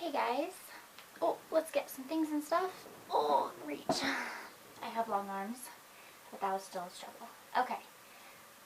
Hey guys. Oh, let's get some things and stuff. Oh, reach. I have long arms, but that was still a struggle. Okay,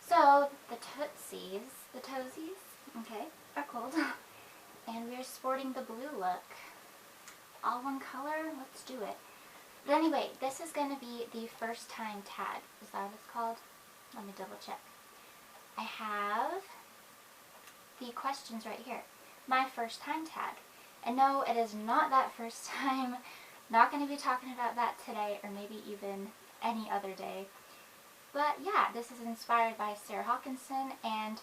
so the toesies, okay, are cold. And we're sporting the blue look. All one color, let's do it. But anyway, this is going to be the first time tag. Is that what it's called? Let me double check. I have the questions right here. My first time tag. And no, it is not that first time. Not going to be talking about that today, or maybe even any other day. But yeah, this is inspired by Sarah Hawkinson, and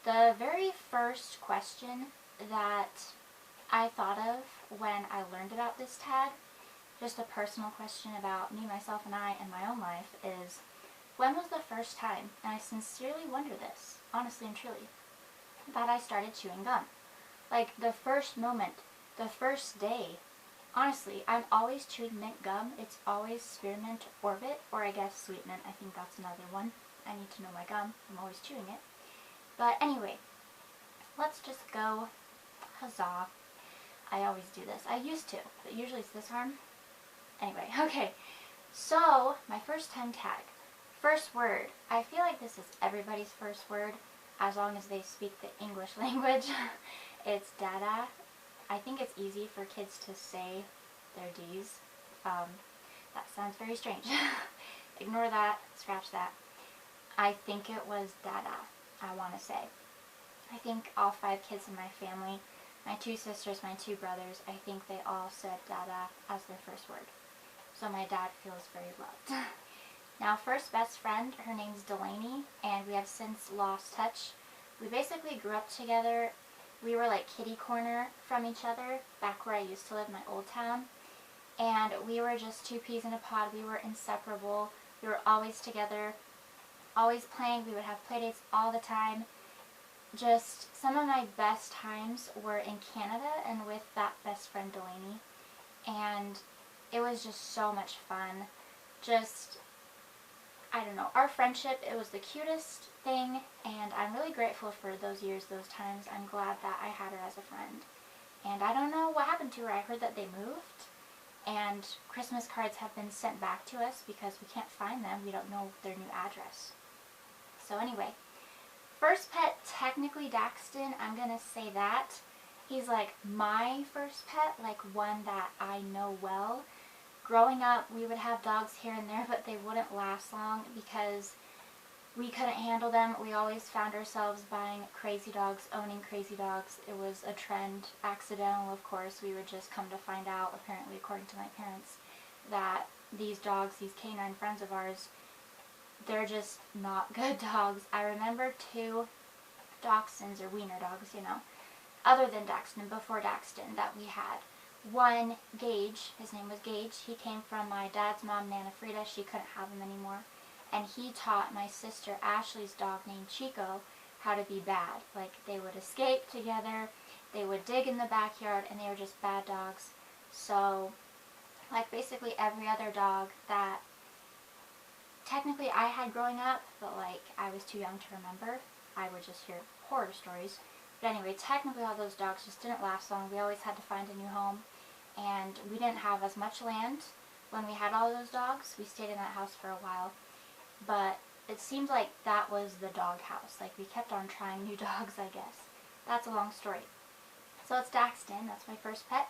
the very first question that I thought of when I learned about this tag, just a personal question about me, myself, and I in my own life, is when was the first time, and I sincerely wonder this, honestly and truly, that I started chewing gum? Like, the first moment, the first day. Honestly, I'm always chewing mint gum. It's always spearmint orbit, or I guess sweet mint. I think that's another one. I need to know my gum. I'm always chewing it. But anyway, let's just go. Huzzah. I always do this. I used to, but usually it's this arm. Anyway, okay. So, my first time tag. First word. I feel like this is everybody's first word, as long as they speak the English language. It's dada. I think it's easy for kids to say their D's. That sounds very strange. Ignore that. Scratch that. I think it was dada, I want to say. I think all 5 kids in my family, my 2 sisters, my 2 brothers, I think they all said dada as their first word. So my dad feels very loved. Now, first best friend, her name's Delaney, and we have since lost touch. We basically grew up together. We were like kitty corner from each other back where I used to live in my old town. And we were just 2 peas in a pod. We were inseparable. We were always together, always playing. We would have play dates all the time. Just some of my best times were in Canada and with that best friend Delaney. And it was just so much fun. Just, I don't know, our friendship, it was the cutest thing, and I'm really grateful for those years, those times. I'm glad that I had her as a friend. And I don't know what happened to her. I heard that they moved, and Christmas cards have been sent back to us because we can't find them. We don't know their new address. So anyway, first pet, technically Daxton. I'm going to say that. He's like my first pet, like one that I know well. Growing up, we would have dogs here and there, but they wouldn't last long because we couldn't handle them. We always found ourselves buying crazy dogs, owning crazy dogs. It was a trend, accidental of course. We would just come to find out, apparently according to my parents, that these dogs, these canine friends of ours, they're just not good dogs. I remember 2 dachshunds, or wiener dogs, you know, other than Daxton, before Daxton, that we had. One, Gage, his name was Gage. He came from my dad's mom, Nana Frida. She couldn't have him anymore. And he taught my sister Ashley's dog named Chico how to be bad. Like, they would escape together, they would dig in the backyard, and they were just bad dogs. So, like basically every other dog that technically I had growing up, but like I was too young to remember. I would just hear horror stories. But anyway, technically all those dogs just didn't last long. We always had to find a new home. And we didn't have as much land when we had all those dogs. We stayed in that house for a while. But it seemed like that was the dog house. Like, we kept on trying new dogs, I guess. That's a long story. So it's Daxton. That's my first pet.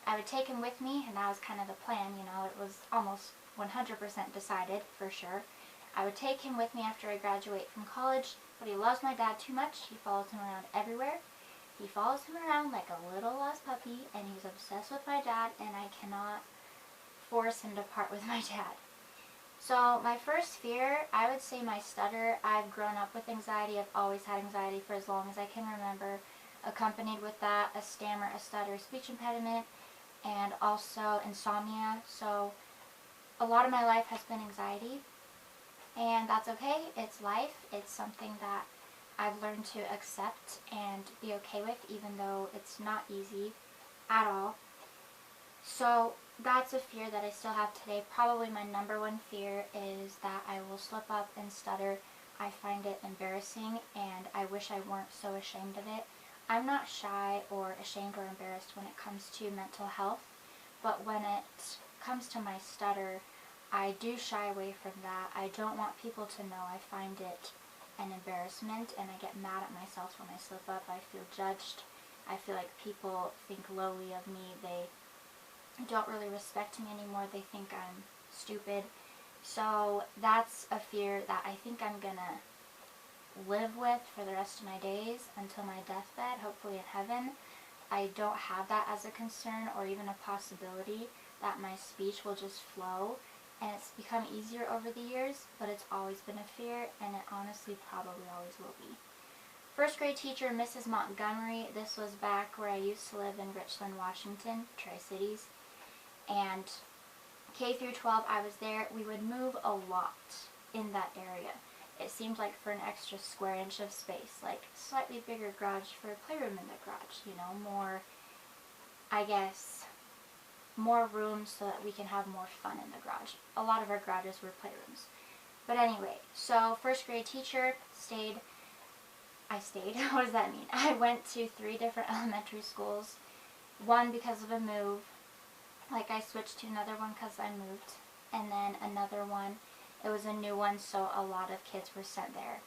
I would take him with me, and that was kind of the plan, you know. It was almost 100% decided, for sure. I would take him with me after I graduate from college, but he loves my dad too much. He follows him around everywhere. He follows him around like a little lost puppy, and he's obsessed with my dad, and I cannot force him to part with my dad. So my first fear, I would say my stutter. I've grown up with anxiety. I've always had anxiety for as long as I can remember. Accompanied with that, a stammer, a stutter, speech impediment, and also insomnia. So a lot of my life has been anxiety. And that's okay. It's life. It's something that I've learned to accept and be okay with, even though it's not easy at all. So that's a fear that I still have today. Probably my number 1 fear is that I will slip up and stutter. I find it embarrassing, and I wish I weren't so ashamed of it. I'm not shy or ashamed or embarrassed when it comes to mental health, but when it comes to my stutter, I do shy away from that. I don't want people to know. I find it an embarrassment, and I get mad at myself when I slip up. I feel judged. I feel like people think lowly of me. They don't really respect me anymore. They think I'm stupid. So that's a fear that I think I'm gonna live with for the rest of my days until my deathbed, hopefully in heaven. I don't have that as a concern or even a possibility that my speech will just flow, and it's become easier over the years, but it's always been a fear, and it honestly probably always will be. First grade teacher, Mrs. Montgomery. This was back where I used to live in Richland, Washington, Tri-Cities, and K through 12 I was there. We would move a lot in that area. It seemed like for an extra square inch of space, like slightly bigger garage for a playroom in the garage, you know, more, I guess, more room so that we can have more fun in the garage. A lot of our garages were playrooms. But anyway, so first grade teacher, I stayed, what does that mean? I went to 3 different elementary schools, one because of a move, like I switched to another one because I moved, and then another one, it was a new one, so a lot of kids were sent there.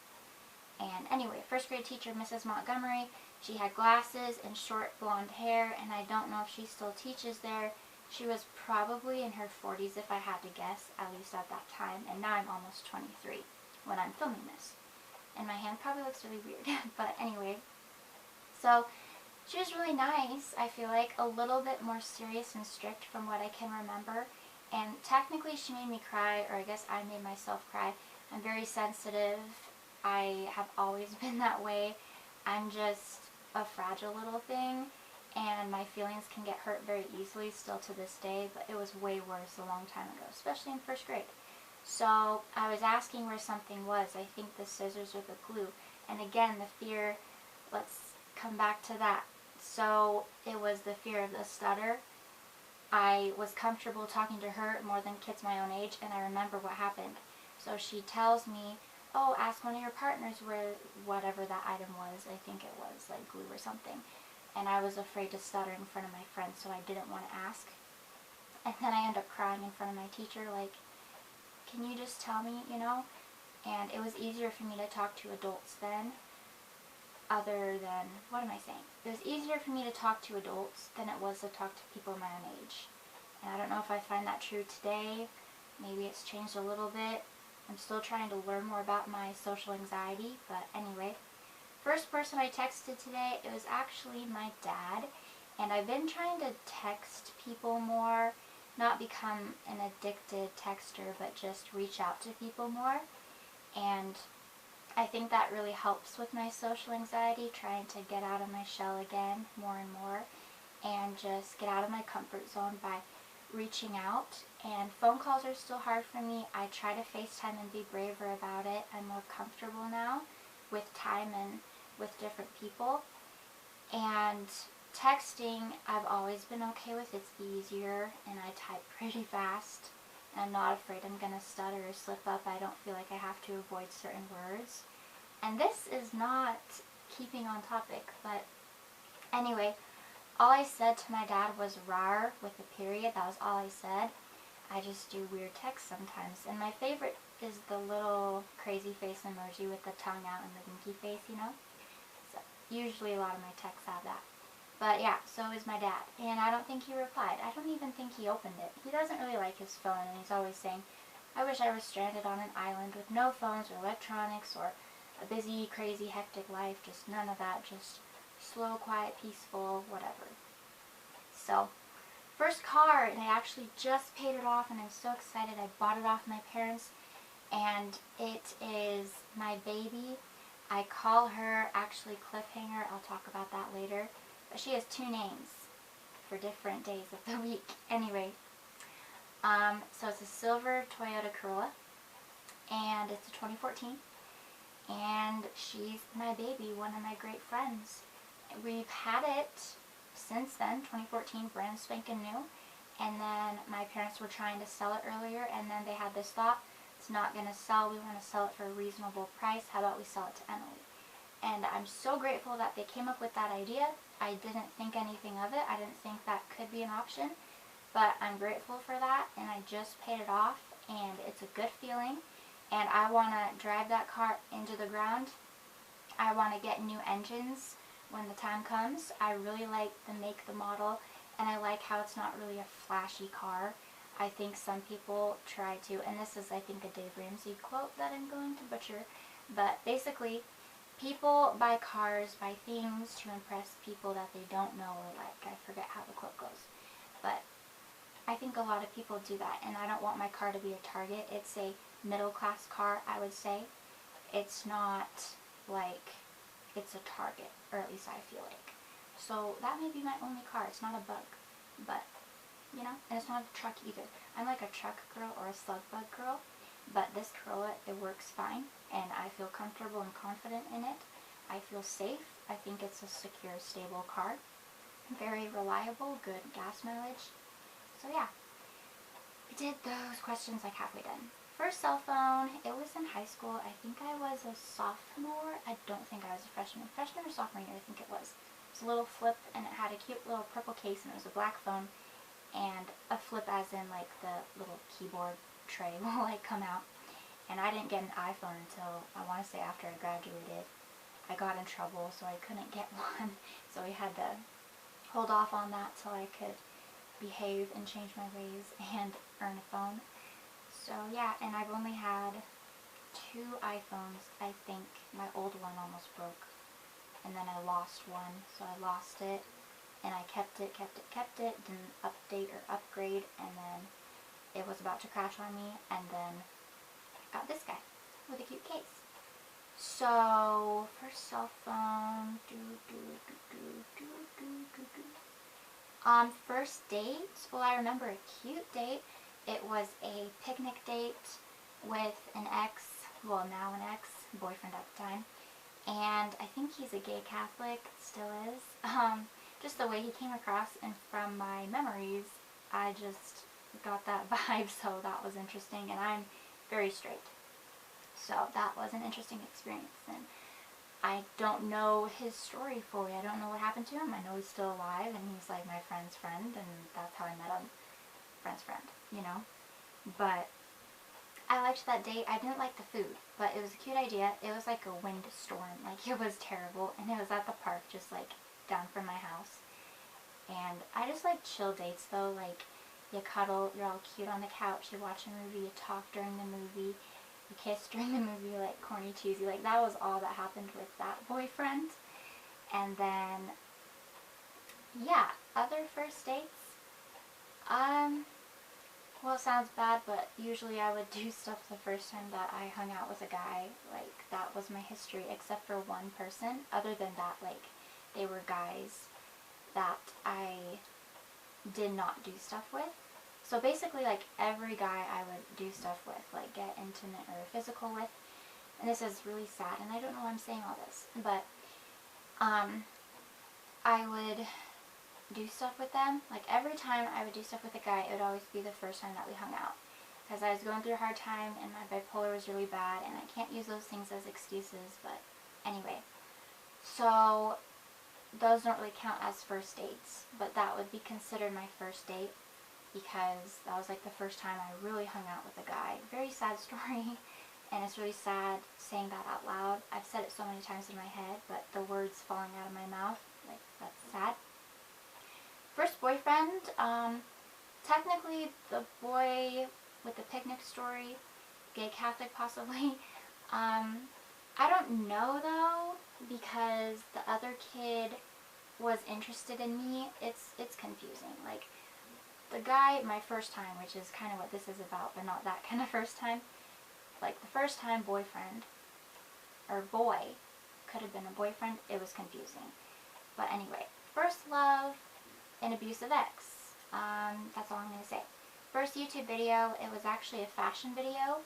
And anyway, first grade teacher, Mrs. Montgomery, she had glasses and short blonde hair, and I don't know if she still teaches there. She was probably in her 40s if I had to guess, at least at that time, and now I'm almost 23 when I'm filming this. And my hand probably looks really weird, but anyway. So, she was really nice, I feel like, a little bit more serious and strict from what I can remember. And technically she made me cry, or I guess I made myself cry. I'm very sensitive. I have always been that way. I'm just a fragile little thing, and my feelings can get hurt very easily still to this day, but it was way worse a long time ago, especially in first grade. So I was asking where something was. I think the scissors or the glue. And again, the fear, let's come back to that. So it was the fear of the stutter. I was comfortable talking to her more than kids my own age, and I remember what happened. So she tells me, oh, ask one of your partners where whatever that item was. I think it was like glue or something. And I was afraid to stutter in front of my friends, so I didn't want to ask. And then I ended up crying in front of my teacher, like, can you just tell me, you know? And it was easier for me to talk to adults then, other than, what am I saying? It was easier for me to talk to adults than it was to talk to people my own age. And I don't know if I find that true today. Maybe it's changed a little bit. I'm still trying to learn more about my social anxiety, but anyway. First person I texted today, it was actually my dad. And I've been trying to text people more, not become an addicted texter, but just reach out to people more. And I think that really helps with my social anxiety, trying to get out of my shell again more and more, and just get out of my comfort zone by reaching out. And phone calls are still hard for me. I try to FaceTime and be braver about it. I'm more comfortable now with time and with different people. And texting, I've always been okay with. It's easier, and I type pretty fast. I'm not afraid I'm going to stutter or slip up. I don't feel like I have to avoid certain words. And this is not keeping on topic, but anyway, all I said to my dad was rar with a period. That was all I said. I just do weird texts sometimes. And my favorite is the little crazy face emoji with the tongue out and the winky face, you know? So usually a lot of my texts have that. But yeah, so is my dad. And I don't think he replied. I don't even think he opened it. He doesn't really like his phone, and he's always saying, I wish I was stranded on an island with no phones or electronics or a busy, crazy, hectic life. Just none of that. Just slow, quiet, peaceful, whatever. So, first car, and I actually just paid it off, and I'm so excited. I bought it off my parents, and it is my baby. I call her actually Cliffhanger. I'll talk about that later. But she has 2 names for different days of the week. Anyway, so it's a silver Toyota Corolla, and it's a 2014, and she's my baby, one of my great friends. We've had it since then, 2014, brand spanking new, and then my parents were trying to sell it earlier, and then they had this thought, it's not going to sell, we want to sell it for a reasonable price, how about we sell it to Emily? and I'm so grateful that they came up with that idea. I didn't think anything of it. I didn't think that could be an option, but I'm grateful for that, and I just paid it off, and it's a good feeling, and I want to drive that car into the ground. I want to get new engines when the time comes. I really like the make, the model, and I like how it's not really a flashy car. I think some people try to, and this is, I think, a Dave Ramsey quote that I'm going to butcher, but basically, people buy cars, buy things to impress people that they don't know or like. I forget how the quote goes, but I think a lot of people do that, and I don't want my car to be a Target. It's a middle-class car, I would say. It's not like it's a Target, or at least I feel like. So that may be my only car. It's not a bug, but, you know, and it's not a truck either. I'm like a truck girl or a slug bug girl, but this Corolla, it works fine, and I feel comfortable and confident in it. I feel safe. I think it's a secure, stable car. Very reliable, good gas mileage. So yeah, I did those questions like halfway done. First cell phone, it was in high school. I think I was a sophomore. I don't think I was a freshman. Freshman or sophomore year, I think it was. It was a little flip, and it had a cute little purple case, and it was a black phone, and a flip as in like the little keyboard tray will like come out. And I didn't get an iPhone until, I want to say, after I graduated. I got in trouble, so I couldn't get one. So we had to hold off on that till I could behave and change my ways and earn a phone. So yeah, and I've only had 2 iPhones, I think. My old one almost broke, and then I lost one, so I lost it, and I kept it, didn't update or upgrade, and then it was about to crash on me, and then I got this guy with a cute case. So, first cell phone, first date, well, I remember a cute date. It was a picnic date with an ex, well, now an ex, boyfriend at the time, and I think he's a gay Catholic, still is. Just the way he came across, and from my memories, I just got that vibe, so that was interesting, and I'm very straight. So that was an interesting experience, and I don't know his story fully. I don't know what happened to him. I know he's still alive, and he's like my friend's friend, and that's how I met him. Friend's friend, you know? But I liked that date. I didn't like the food, but it was a cute idea. It was like a wind storm. Like, it was terrible, and it was at the park, just like down from my house. And I just like chill dates, though. Like, you cuddle, you're all cute on the couch, you watch a movie, you talk during the movie, you kiss during the movie, like corny, cheesy. Like, that was all that happened with that boyfriend. And then, yeah, other first dates. Well, it sounds bad, but usually I would do stuff the first time that I hung out with a guy. Like, that was my history, except for one person. Other than that, like, they were guys that I did not do stuff with. So basically, like, every guy I would do stuff with, like, get intimate or physical with. And this is really sad, and I don't know why I'm saying all this, but, I would do stuff with them. Like, every time I would do stuff with a guy, it would always be the first time that we hung out. Because I was going through a hard time, and my bipolar was really bad, and I can't use those things as excuses, but anyway. So, those don't really count as first dates, but that would be considered my first date, because that was like the first time I really hung out with a guy. Very sad story, and it's really sad saying that out loud. I've said it so many times in my head, but the words falling out of my mouth, like, that's sad. First boyfriend, technically the boy with the picnic story, gay Catholic possibly. I don't know though, because the other kid was interested in me. It's confusing. Like, the guy, my first time, which is kind of what this is about, but not that kind of first time. Like, the first time boyfriend, or boy, could have been a boyfriend, it was confusing. But anyway, first love, an abusive ex. That's all I'm going to say. First YouTube video, it was actually a fashion video,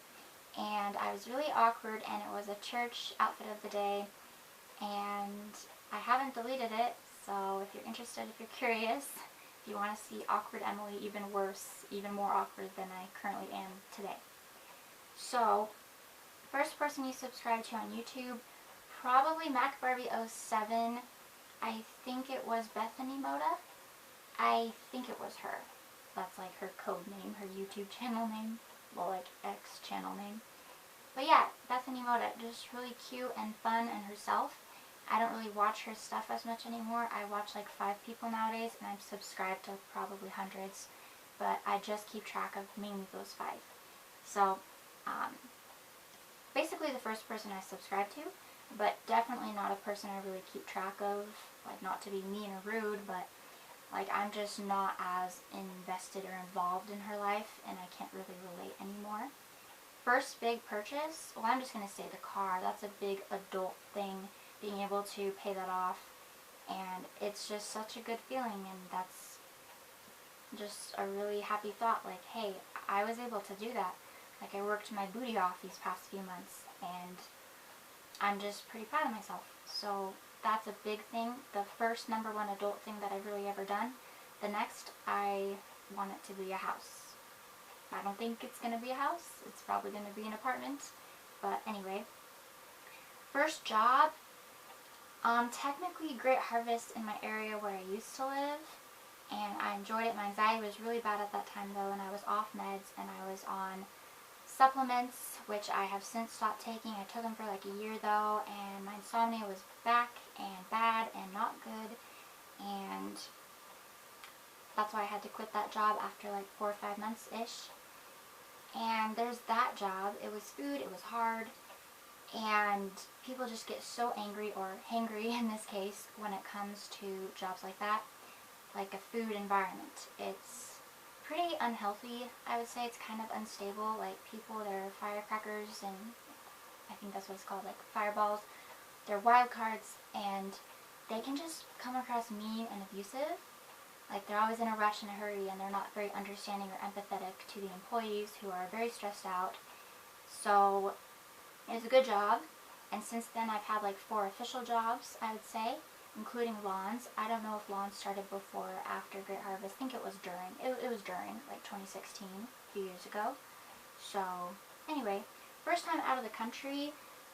and I was really awkward, and it was a church outfit of the day, and I haven't deleted it, so if you're interested, if you're curious, if you want to see awkward Emily even worse, even more awkward than I currently am today. So, first person you subscribe to on YouTube, probably Mac Barbie 07. I think it was Bethany Moda. I think it was her. That's like her code name, her YouTube channel name. Well, like X channel name. But yeah, Bethany Moda, just really cute and fun and herself. I don't really watch her stuff as much anymore. I watch like 5 people nowadays, and I'm subscribed to probably hundreds. But I just keep track of mainly those 5. So, basically the first person I subscribe to, but definitely not a person I really keep track of. Like, not to be mean or rude, but like, I'm just not as invested or involved in her life, and I can't really relate anymore. First big purchase, well, I'm just going to say the car. That's a big adult thing, being able to pay that off, and it's just such a good feeling, and that's just a really happy thought. Like, hey, I was able to do that. Like, I worked my booty off these past few months, and I'm just pretty proud of myself. So that's a big thing. The first number 1 adult thing that I've really ever done. The next, I want it to be a house. I don't think it's going to be a house. It's probably going to be an apartment. But anyway. First job. Technically Great Harvest in my area where I used to live. And I enjoyed it. My anxiety was really bad at that time though, and I was off meds, and I was on supplements, which I have since stopped taking. I took them for like a year though, and my insomnia was back and bad and not good, and that's why I had to quit that job after like 4 or 5 months-ish. And there's that job. It was food, it was hard, and people just get so angry, or hangry in this case, when it comes to jobs like that, like a food environment. It's pretty unhealthy, I would say. It's kind of unstable. Like, people, they're firecrackers, and I think that's what it's called, like fireballs. They're wild cards, and they can just come across mean and abusive. Like, they're always in a rush and a hurry, and they're not very understanding or empathetic to the employees who are very stressed out. So it was a good job, and since then I've had like 4 official jobs, I would say, including Lawns. I don't know if Lawns started before or after Great Harvest. I think it was during. It was during, like 2016, a few years ago. So, anyway, first time out of the country.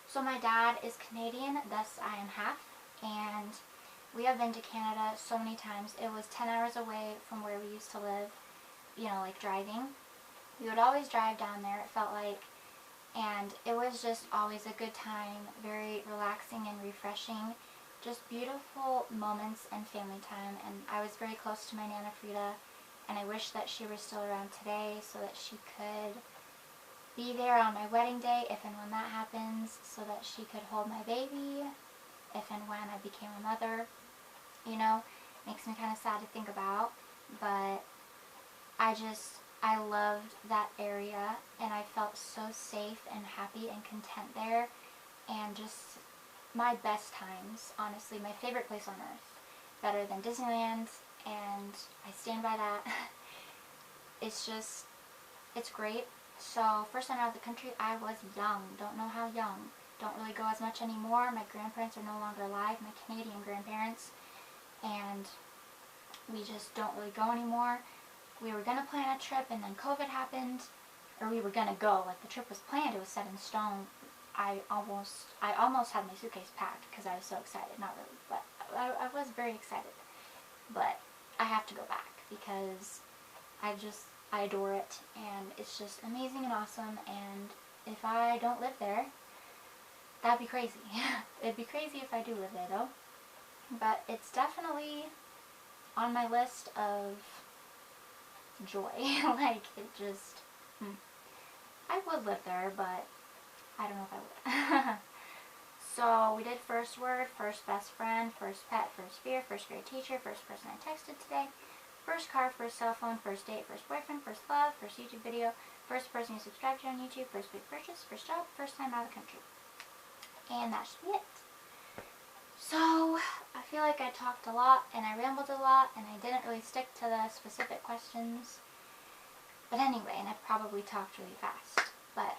So my dad is Canadian, thus I am half, and we have been to Canada so many times. It was 10 hours away from where we used to live, you know, like driving. We would always drive down there, it felt like, and it was just always a good time, very relaxing and refreshing. Just beautiful moments and family time, and I was very close to my Nana Frida, and I wish that she were still around today so that she could be there on my wedding day, if and when that happens, so that she could hold my baby, if and when I became a mother. You know, makes me kind of sad to think about, but I loved that area, and I felt so safe and happy and content there, and just my best times, honestly, my favorite place on earth, better than Disneyland, and I stand by that. It's just, it's great. So, first time out of the country, I was young, don't know how young, don't really go as much anymore. My grandparents are no longer alive, my Canadian grandparents, and we just don't really go anymore. We were going to plan a trip, and then COVID happened, or we were going to go, like the trip was planned, it was set in stone. I almost had my suitcase packed because I was so excited. Not really, but I was very excited. But I have to go back because I adore it, and it's just amazing and awesome, and if I don't live there, that'd be crazy. It'd be crazy if I do live there though. But it's definitely on my list of joy. Like, it just, I would live there, but I don't know if I would. So we did first word, first best friend, first pet, first fear, first grade teacher, first person I texted today, first car, first cell phone, first date, first boyfriend, first love, first YouTube video, first person you subscribed to on YouTube, first big purchase, first job, first time out of the country. And that should be it. So I feel like I talked a lot and I rambled a lot and I didn't really stick to the specific questions. But anyway, and I probably talked really fast. But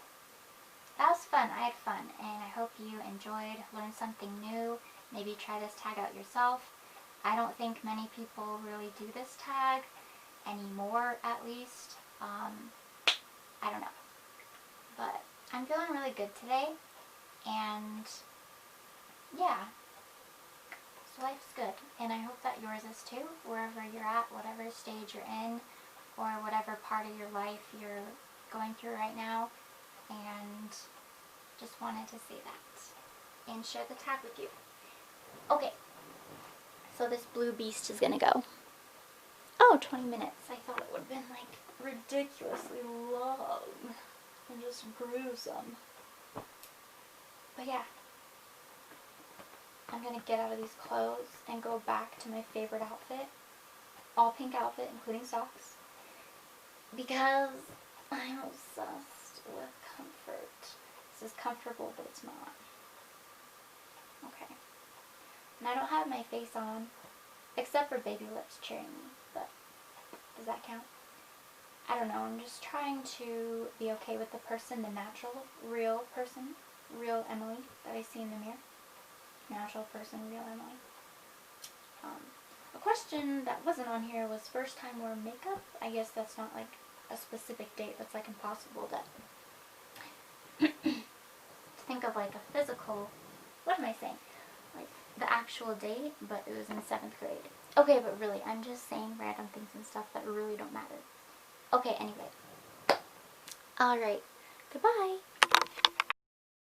that was fun. I had fun, and I hope you enjoyed, learned something new. Maybe try this tag out yourself. I don't think many people really do this tag anymore, at least. I don't know. But I'm feeling really good today, and yeah, so life's good, and I hope that yours is too, wherever you're at, whatever stage you're in, or whatever part of your life you're going through right now, and just wanted to say that and share the tag with you. Okay, so this blue beast is gonna go. Oh, 20 minutes. I thought it would have been like ridiculously long and just gruesome. But yeah, I'm gonna get out of these clothes and go back to my favorite outfit. All pink outfit, including socks. Because I'm obsessed with comfort. This is comfortable, but it's not. Okay. And I don't have my face on, except for baby lips cheering me, but does that count? I don't know, I'm just trying to be okay with the person, the natural, real person, real Emily that I see in the mirror. Natural person, real Emily. A question that wasn't on here was first time wear makeup. I guess that's not like a specific date. That's like impossible to think of like a physical, what am I saying? Like the actual date, but it was in 7th grade. Okay, but really, I'm just saying random things and stuff that really don't matter. Okay, anyway. Alright. Goodbye.